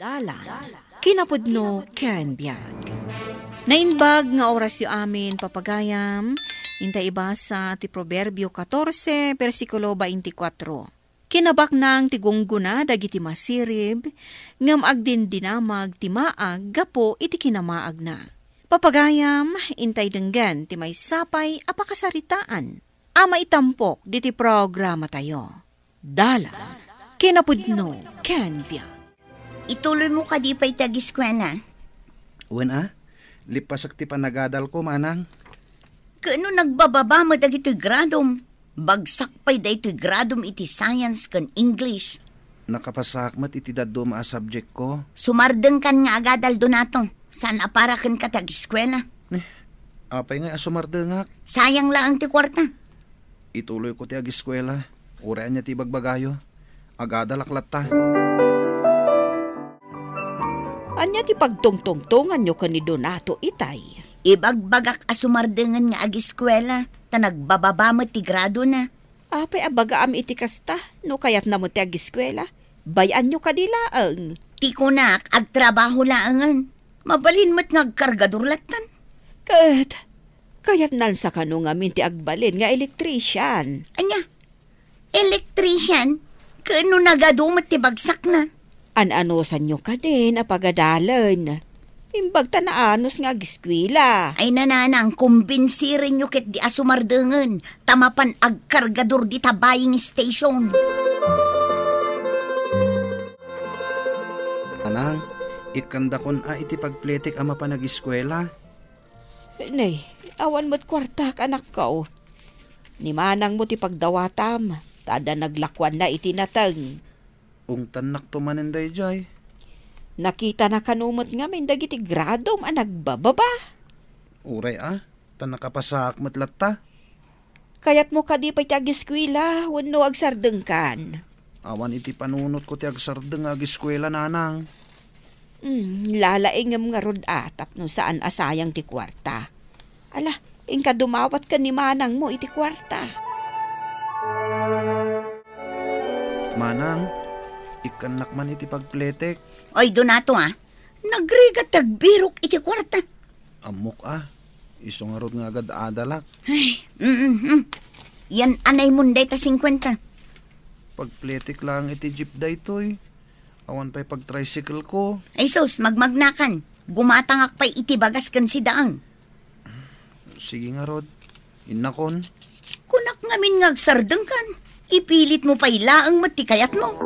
Dalan, kinapudno ken biag. Nainbag nga oras yu amin papagayam, intay ibasa ti Proverbio 14, versikulo 24. Kinabak nang tigungguna dagiti masirib, ngam agdin dinamag ti maag gapo iti kinamaag na. Papagayam, intay denggan ti may sapay apakasaritaan. Ama itampok diti programa tayo. Dalan, kinapudno ken biag. Ituloy mo ka di pa'y tag-eskwela. Uwan lipasak ti panagadal ko, manang. Kano nagbababa mo dagito'y gradom? Bagsak pa'y da ito'y gradom iti science kan English. Nakapasakmat iti daddo maa subject ko. Sumardeng kan nga agadal donato. Saan aparakan ka tag-eskwela? Apay nga asumardengak. Sayang lang ti kwarta. Ituloy ko ti ag-eskwela. Urean niya ti bagbagayo. Agadal aklat ta. Anya ti pagtungtungtungan nyo ka ni Donato itay. Ibagbagak asumardengan nga ag-eskwela. Ta nagbababa mo ti grado na. Apay abaga am iti kasta, no kayat na mo ti ag-eskwela. Bayan nyo kadilaang. Ti kunak, agtrabaho laangan. Mabalin mo't ngagkargador latan. Kayat nan sa kano nga minti agbalin nga elektrician. Anya, electrician? Kano nagadumot ti bagsak na? An-anosan nyo ka din apagadalan. Imbag tanaanos nga giskwila. Ay nananang, kumbinsirin nyo ket di asumardengan. Tamapan agkargador di tabaying station. Anang, ikanda kon iti pagpletik ama pa nag-eskwela. Nay, awan mo't kwartak anak ko. Ni manang mo ti pagdawatam. Tada naglakwan na itinatang. Tanak tumaninday jay. Nakita na kanumot nga min dagiti gradom ang nagbababa. Uray tanakapasak matlatta. Kayat mo ka di pa ti agiskwila, wano agsardeng kan. Awan iti panunot ko ti agsardeng agiskwela, nanang. Lalaingam nga rod atap no saan asayang ti kwarta. Ala, ingka dumawat ka ni manang mo iti kwarta. Manang, ikanak man iti pagpletek. Oy, Donato nagrigat tagbirok iti kwarta. Amok iso nga rod nga agad adalak. Ay, yan anay munday ta 50. Pagpletek lang iti jeep da ito'y. Awan pa'y pag-tricycle ko. Ay sus, magmagnakan. Gumatangak pa'y iti bagas kan si daang. Sige nga rod, inakon. Kunak ngamin ngagsardeng kan. Ipilit mo pa'y laang matikayat mo.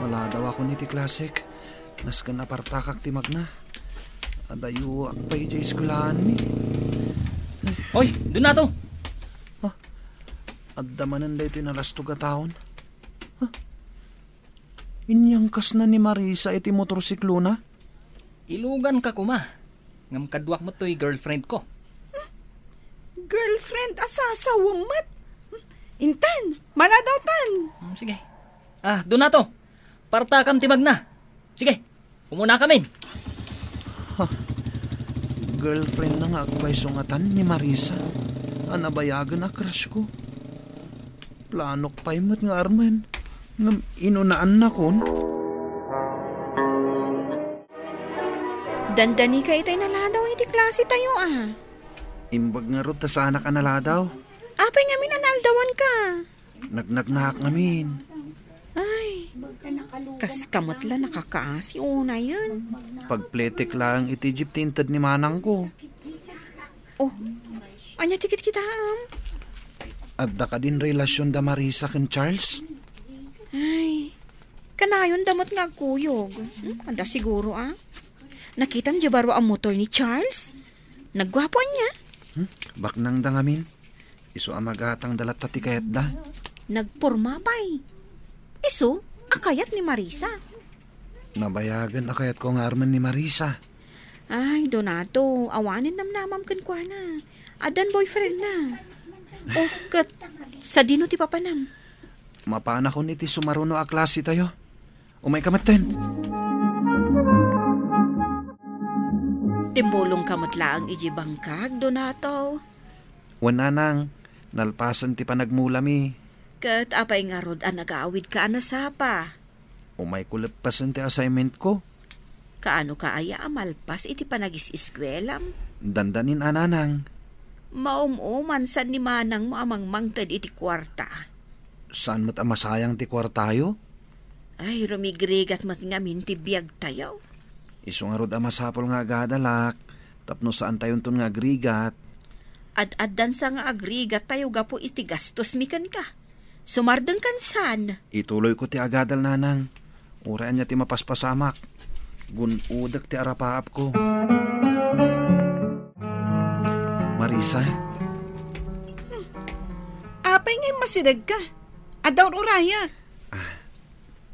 Wala daw ako niti klasik. Naskan apartakak ti magna. Adayo akpay jay skulahan mi. Hoy, Donato! Addamanan da ito nalastuga taon. Inyang kas na ni Marisa iti motorsiklo na? Ilugan ka kuma. Ngam kadwak mo to'y girlfriend ko. Girlfriend asasawang mat. Intan, maladaw tan. Sige. Donato, partakam timag na. Sige, umuna kamin. Girlfriend na nga akbay sungatan ni Marisa. Anabayagan na crush ko. Planok pa'y mat nga arman. Ngam inunaan na kon. Dandani ka itay naladaw iti klase tayo Imbag nga rod ta sana ka naladaw. Apay nga minanaldawan ka. Nagnagnak ngamin. Ay, kas kamot la nakakaasi una yun. Pagpletek lang iti jeep tinted ni manang ko. Anya tikit kita Adda ka din relasyon da Marisa ken Charles? Ay, kanayon damot nga kuyog. Anda siguro Nakitam di baro ang motor ni Charles? Nagwapo niya? Baknang da ngamin. Iso amagatang dalat tati kayat da. Nagporma pa'y. Iso, akayat ni Marisa. Nabayagan akayat ko nga arman ni Marisa. Ay, Donato, awanin namnamam kan kwa na. Adan boyfriend na. Kat, sa dino ti papanam. Mapana ko niti sumaruno a klase tayo. Umay kamaten. Timbulong kamot laang ijibangkag, Donato. Wananang, nalpasan ti panagmulami. Kat apay nga rod nag-aawid ka na sapa. Umay ko lepasan ti assignment ko. Kaano ka aya amalpas iti panagis-iskwelam? Dandanin ananang. Maumuman san ni manang mo amang mangtad iti kwarta. Saan mo't masayang ti kwartayo? Ay, rumigrigat mat nga minti biyag tayo. Iso nga rod masapol nga agadalak. Tapno saan tayon ton nga agrigat. Ad-addan sa nga agrigat tayo gapo iti gastos mikan ka. Sumardeng kan san. Ituloy ko ti agadal nanang. Uraan niya ti mapaspasamak. Gunudag ti arapaap ko. Marisa? Apay ngay masidag ka. Adaw urayak.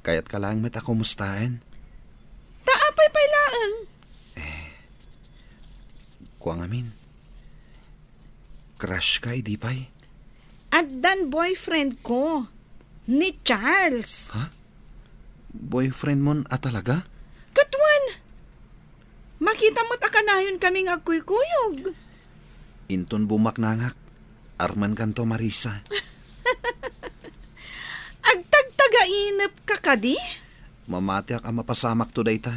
Kayat ka lang met ako mustahan. Taapay pailaang. Kuang amin. Crush ka, di pa'y? Addan boyfriend ko. Ni Charles. Ha? Boyfriend mo talaga? Katwan. Makita mo't akanayon kaming agkuykuyog. Inton bumak nangak. Arman kanto Marisa. Agtagtagainap ka kadi? Mamatiak ang mapasamak to dayta.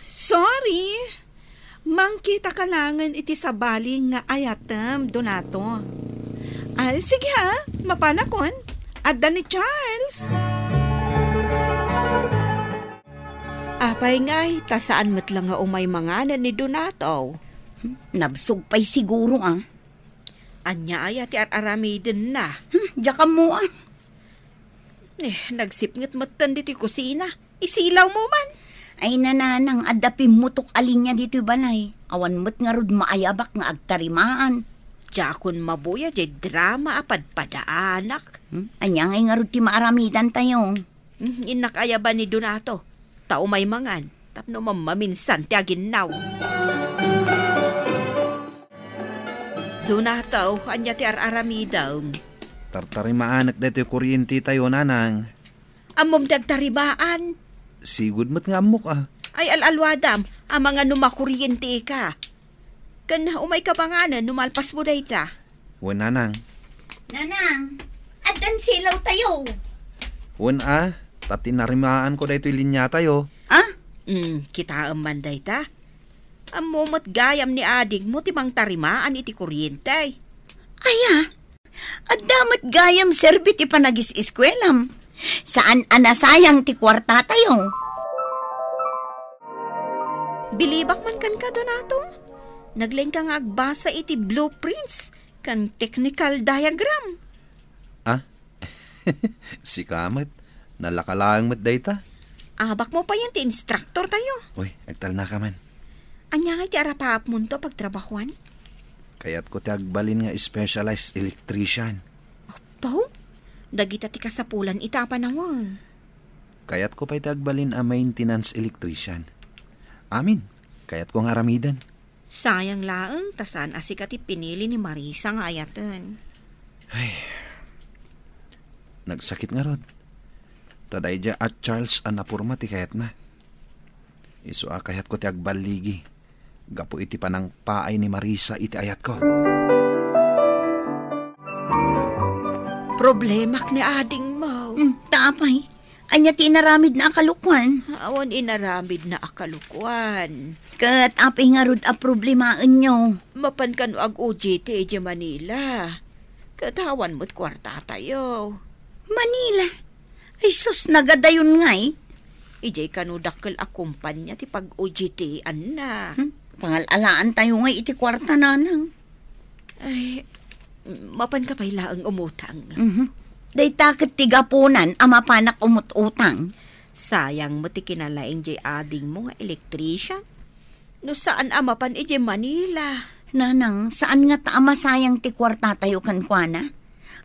Sorry. Mangkita ka langan iti sabali nga ayatam, Donato. Sige ha, mapanakon. Adda ni Charles. Apay ngay, tasaan mo't lang nga umay manganan ni Donato. Nabsog pa'y siguro Anya ay ati aramiden na. Diya ka mo Nagsipngat matan diti kusina. Isilaw mo man. Ay nananang adapim mutok alin niya dito balay. Awan mo't nga rod maayabak nga agtarimaan. Jakon mabuya jay drama apadpadaanak. Anya ngay nga rod ti maaramidan tayo. Inak aya ba ni Donato? Tao may mangan. Tapno mamaminsan ti aginaw. Donato, anya ti aramidaw. Tartarimaanak dito yung kuryente tayo, nanang. Amom dagtaribaan. Sigud mo't nga amok Ay alalwadam, ang mga numakuryente ka. Kan umay ka panganan, numalpas mo dayta. Wan nanang. Nanang, adan silaw tayo. Wan pati narimaan ko dito yung linya tayo. Kita man dayta. Ang momot gayam ni adig mo timang tarimaan iti kuryente. Aya, adamat gayam serbit ipanagis-iskwelam. Saan anasayang ti kwarta tayo? Bilibak man kan ka, Donato. Nagling ka nga agbasa iti blueprints kan technical diagram. Si Kamat, nalakalang mat dayta. Abak mo pa yan ti instructor tayo. Uy, agtal na ka man. Anya nga ti arapaap mo to pagtrabahuan? Kaya't ko ti agbalin nga specialized electrician. Pao? Dagita ti kasapulan itapanawon. Kaya't ko pa'y ti agbalin a maintenance electrician. Amin, kaya't ko nga aramidan. Sayang laeng, tasan asika ti pinili ni Marisa nga ayatan. Nagsakit nga rod. Taday dya at Charles anapurma ti kayat na. Isu kayat ko ti agbaligi. Gapo iti panang paay ni Marisa iti ayat ko. Problemak ni ading mo. Tapay, anya ti inaramid na akalukuan. Awan inaramid na akalukuan. Kat apay nga rod a problemaen nyo. Mapan ka no ag OJT di Manila. Katawan mo't kwarta tayo. Manila? Ay sus, nagadayon ngay. Ijay ka no dakkel akumpanya ti pag OJT-an na. Pangalalaan tayo ngay iti kwarta nanang. Ay, mapan ka pa'y laang umutang. Day takot tigapunan ama panak umut-utang. Sayang mo ti kinalaing jay ading mo nga electrician. No saan amapan ijay Manila? Nanang, saan nga taama sayang ti kwarta tayo kankwana?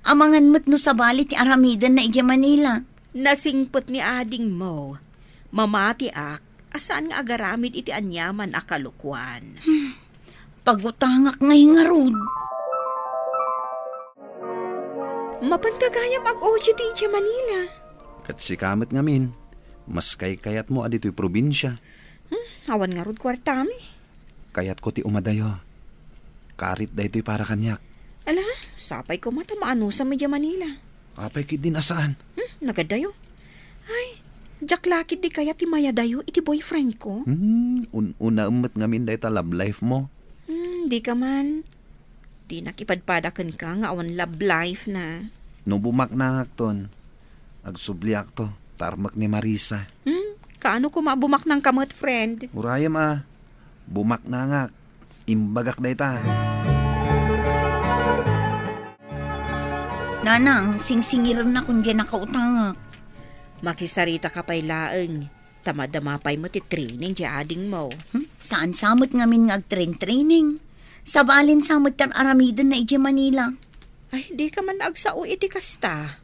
Amangan mo't no sabali ti aramidan na ijay Manila. Nasingpot ni ading mo. Mamati asaan nga agaramid iti anyaman akalukuan. Pagutangak ngay nga rod. Mapantagayam ag OJT iti Manila. Kat si Kamat ngamin, mas kayat mo adito'y probinsya. Awan nga rod kwartami. Kayat ko ti umadayo. Karit da ito'y para kanyak. Ala, sapay ko matamaan sa Medya Manila. Apay kit din asaan. Nagadayo. Ay, jak lakit di kaya ti Maya dayo iti boyfriend ko. Una umot ngamin day ta love life mo. Di ka man. Di nakipadpadakan ka nga awan love life na. No bumak na ngakton. Agsubliak to. Tarmak ni Marisa. Kaano ko mabumak ng kamot, friend? Urayam bumak na ngak. Imbagak day ta. Nanang, singsingiran na kung dyan nakautangak. Makisarita ka pa'y laeng. Tamadamapay mo ti training di ading mo. Saan samot ngamin nga training? Sa balin samot kan aramidan na iti Manila. Ay, di ka man agsao iti kasta.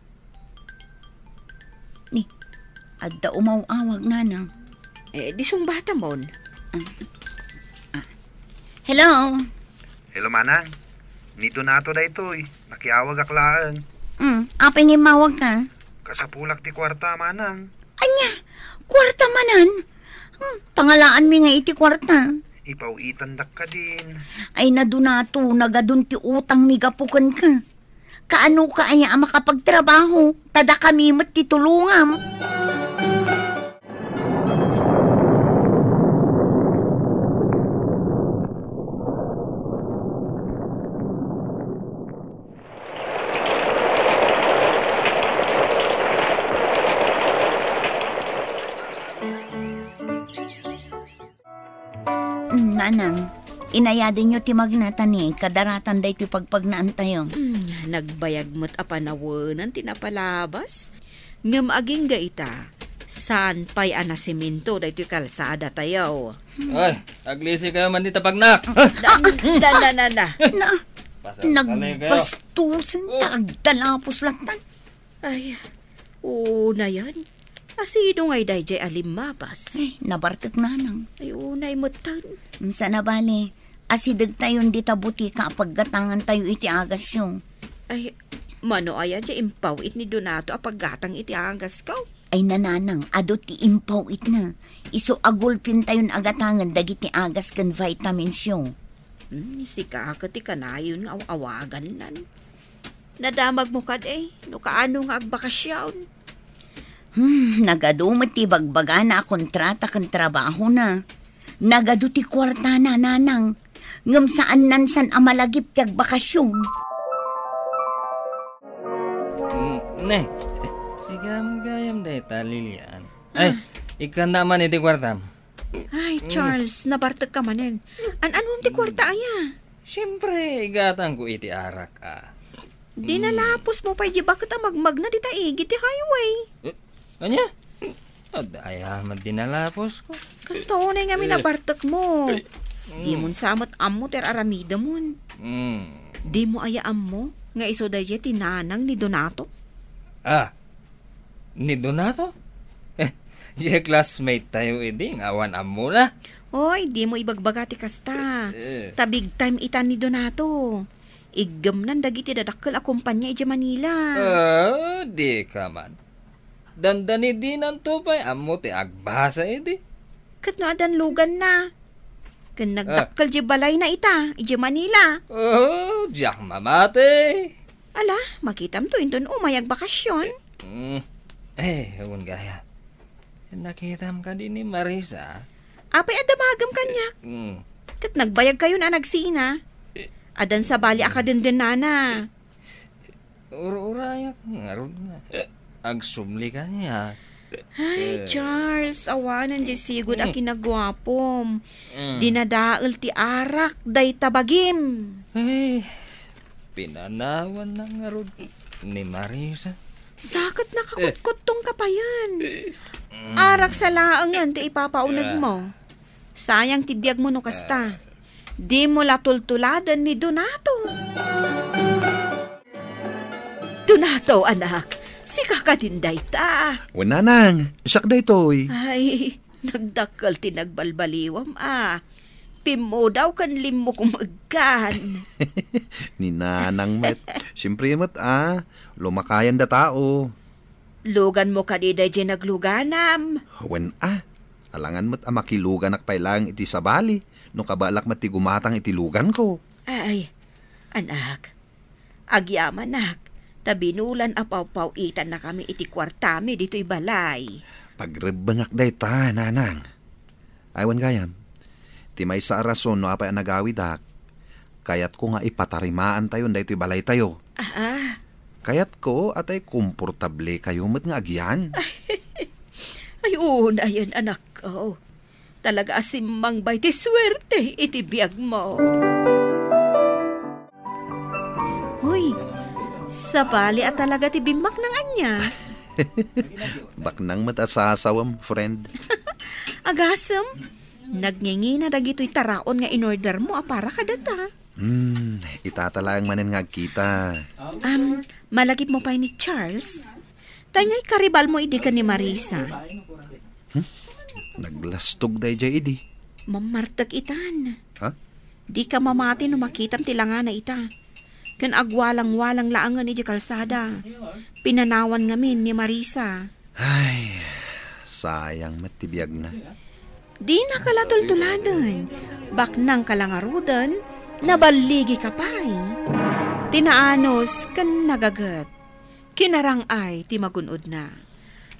Ni, adda umaw-awag, nanang. Di bata mon. Hello? Hello manang. Nito na to da ito Nakiawag aklaan. Apay nga mawag ka? Kasapulak ti kwarta manang. Anya, kwarta manan? Pangalaan mi nga iti kwarta. Ipauitan dak ka din. Ay nadunato, nagadun ti utang mi gapukan ka. Kaano ka aya makapagtrabaho? Tada kami mat ti tulungam. Nanang, inayadin nyo ti magnatan ni kadaratan da iti pagpagnaan tayo. Nagbayag mo't apanawanan tinapalabas. Ngam aging gaita, saan pa'y anasiminto da iti kalsada tayo. Ay, aglisi kayo man dito pagnak. Nagbastusan tagdalapos latan. Ay, una yan. Asido nga'y dayjay alimabas. Ay, nabartag nanang. Ay, unay mutan. Sa nabali, asidag tayon di tabuti ka paggatangan tayo iti agas yung. Ay, mano ayan di impaw it ni Donato apaggatang iti agas ka. Ay nananang, ado ti impaw it na. Iso agulpin tayon agatangan dagiti agas kan vitamins yung. Si kakati kanayon nga awagan nan. Nadamag mo kad no kaano nga agbakasyon. Nagadumot ti bagbaga na kontrata kan trabaho na. Nagadu ti kwarta na nanang. Ngam saan nansan amalagip ti agbakasyon. Sigam gayam day ta, Lilian. Ay, ikan naman iti kwartam. Ay, Charles, nabartag ka manin. Anong ti kwarta aya? Siyempre, igatang ko iti arak Di nalapos mo pa'y di bakit magmag na di taigi ti highway. Kanya? Adaya man dinalapos ko. Kasto na nga minabartak mo. Di mo samot ammo ter aramida mon. Di mo ayaam mo nga iso dahi tinanang ni Donato. Ni Donato? Yung classmate tayo nga awan ammo na. Oy, di mo ibagbagati kasta. Tabig time itan ni Donato. Igam nan dagiti dadakkel a kumpanya iti Manila. Di ka man. Dandani di ng tupay, amo ti agbasa edi. Kat no adan lugan na. Kan nagdakkel di balay na ita, iti Manila. Diyak mamate. Ala, makitam to indon umayag bakasyon. Ewan gaya. Nakitam ka din ni Marisa. Apay adamagam kanyak. Kat nagbayag kayo na nagsina. Adan sa bali aka din nana. Urayak nga ron nga. Agsumli ka niya. Ay, Charles, awanan di sigud a kinagwapom. Dinadaal ti arak, day tabagim. Ay, pinanawan na nga ron ni Marisa. Sakit nakakutkot tong kapayan. Arak sa laangan ti ipapaunag mo. Sayang tibiyag mo no kasta. Di mo latultuladan ni Donato. Donato, anak. Si kakadinday ta. Wananang, siyak da ito'y. Ay, nagdakal tinagbalbaliwam Pimo daw kan limo kumagkan. Ni nanang met. Siyempre met lumakayan da tao. Lugan mo kadiday dyan nagluganam. Wen alangan met makilugan ak pailang iti sabali. No kabalak mati gumatang iti lugan ko. Ay, anak. Agyaman nak, tabinulan apaw-paw itan na kami iti kwartami dito'y balay. Pagrebangak day ta, nanang. Aywan gayam. Ti may sa rason no apay nagawid ak. Kayat ko nga ipatarimaan tayo daytoy balay tayo. Kayat ko atay komportable kayo met nga agyan. Ayun, ayan anak ko. Talaga asimang bay ti swerte iti biyag mo. Huy, sabali at talaga ti bimak ng anya. Baknang matasasawam, friend. Agasem, nagngingi na dagito'y taraon nga in-order mo para ka data. Itatalang manen nga kita. Malagip mo pa ni Charles? Tangay karibal mo idi ka ni Marisa. Naglastog day jay idi. Mamartag itan. Ha? Di ka mamati no makitam tilanga na ita. Kan agwalang-walang laangan ni kalsada. Pinanawan ngamin ni Marisa. Ay, sayang matibiyag na. Di na kalatultuladan. Baknang kalangarudan, nabaligi ka pa'y. Tinaanos kan nagagat. Kinarang ay ti magunod na.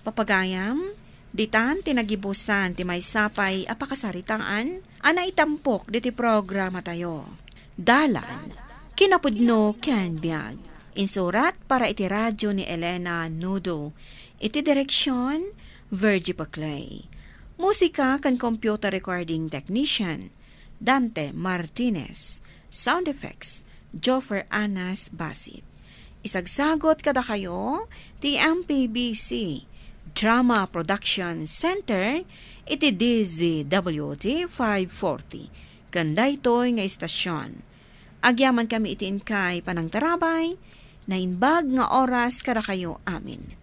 Papagayam, ditan tinagibusan ti may sapay apakasaritaan, ana itampok diti programa tayo. Dalan, kinapudno ken biag. Insurat para iti radyo ni Elena Nudo. Iti direksyon, Virgie Paclay. Musika kan computer recording technician, Dante Martinez. Sound effects, Joffer Anas Basit. Isagsagot kada kayo, ti MPBC Drama Production Center, iti DZWT 540. Kanday to'y nga istasyon. Agyaman kami iti inkay panang tarabay, na inbag nga oras kada kayo amin.